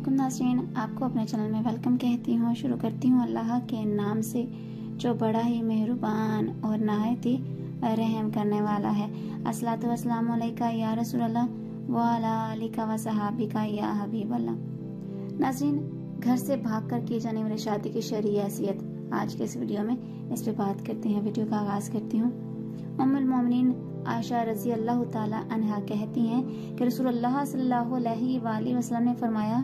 वालेकुम नाज़रीन, आपको अपने चैनल में वेलकम कहती हूँ। शुरू करती हूँ अल्लाह के नाम से जो बड़ा ही मेहरबान और नहायत ही रहम करने वाला है। अस्सलातु वस्सलामु अलैका या रसूलल्लाह व अला आलिका व सहाबिका या हबीबल्लाह। नाज़रीन, घर से भाग कर की जाने वाली शादी की शरई हैसियत आज के इस वीडियो में इस पे बात करते हैं। वीडियो का आगाज करती हूँ। उम्मुल मोमिनीन आयशा रज़ी अल्लाह ताला अन्हा कहती हैं कि रसूलुल्लाह सल्लल्लाहु अलैहि वसल्लम ने फरमाया,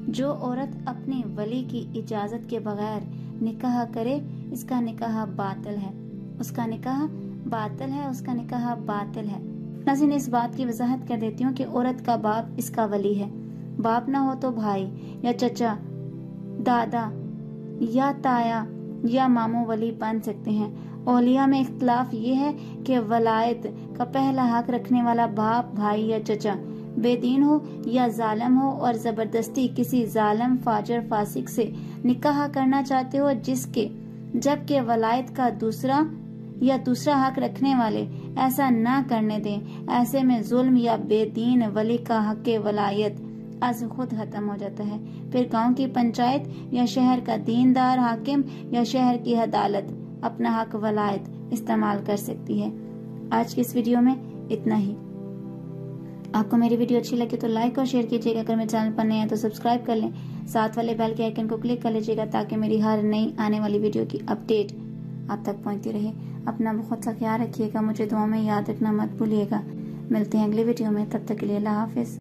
जो औरत अपने वली की इजाजत के बगैर निकाह करे इसका निकाह बातिल है, उसका निकाह बातिल है, उसका निकाह बातिल है। नाज़रीन, इस बात की वजाहत कर देती हूँ कि औरत का बाप इसका वली है। बाप ना हो तो भाई या चचा, दादा या ताया या मामू वली बन सकते हैं। औलिया में इख्तिलाफ ये है कि वलायत का पहला हक रखने वाला बाप, भाई या चचा बेदीन हो या जालिम हो और जबरदस्ती किसी जालिम, फाजिर, फासिक से निकाह करना चाहते हो, जबकि वलायत का दूसरा हक रखने वाले ऐसा ना करने दें। ऐसे में जुल्म या बेदीन वली का हक वलायत आज खुद खत्म हो जाता है। फिर गांव की पंचायत या शहर का दीनदार हाकिम या शहर की अदालत अपना हक वलायत इस्तेमाल कर सकती है। आज की इस वीडियो में इतना ही। आपको मेरी वीडियो अच्छी लगे तो लाइक और शेयर कीजिएगा। अगर मेरे चैनल पर नए हैं तो सब्सक्राइब कर लें। साथ वाले बेल के आइकन को क्लिक कर लीजिएगा ताकि मेरी हर नई आने वाली वीडियो की अपडेट आप तक पहुंचती रहे। अपना बहुत सा ख्याल रखिएगा, मुझे दुआ में याद रखना मत भूलिएगा। मिलते हैं अगली वीडियो में, तब तक के लिए अल्लाह हाफिज।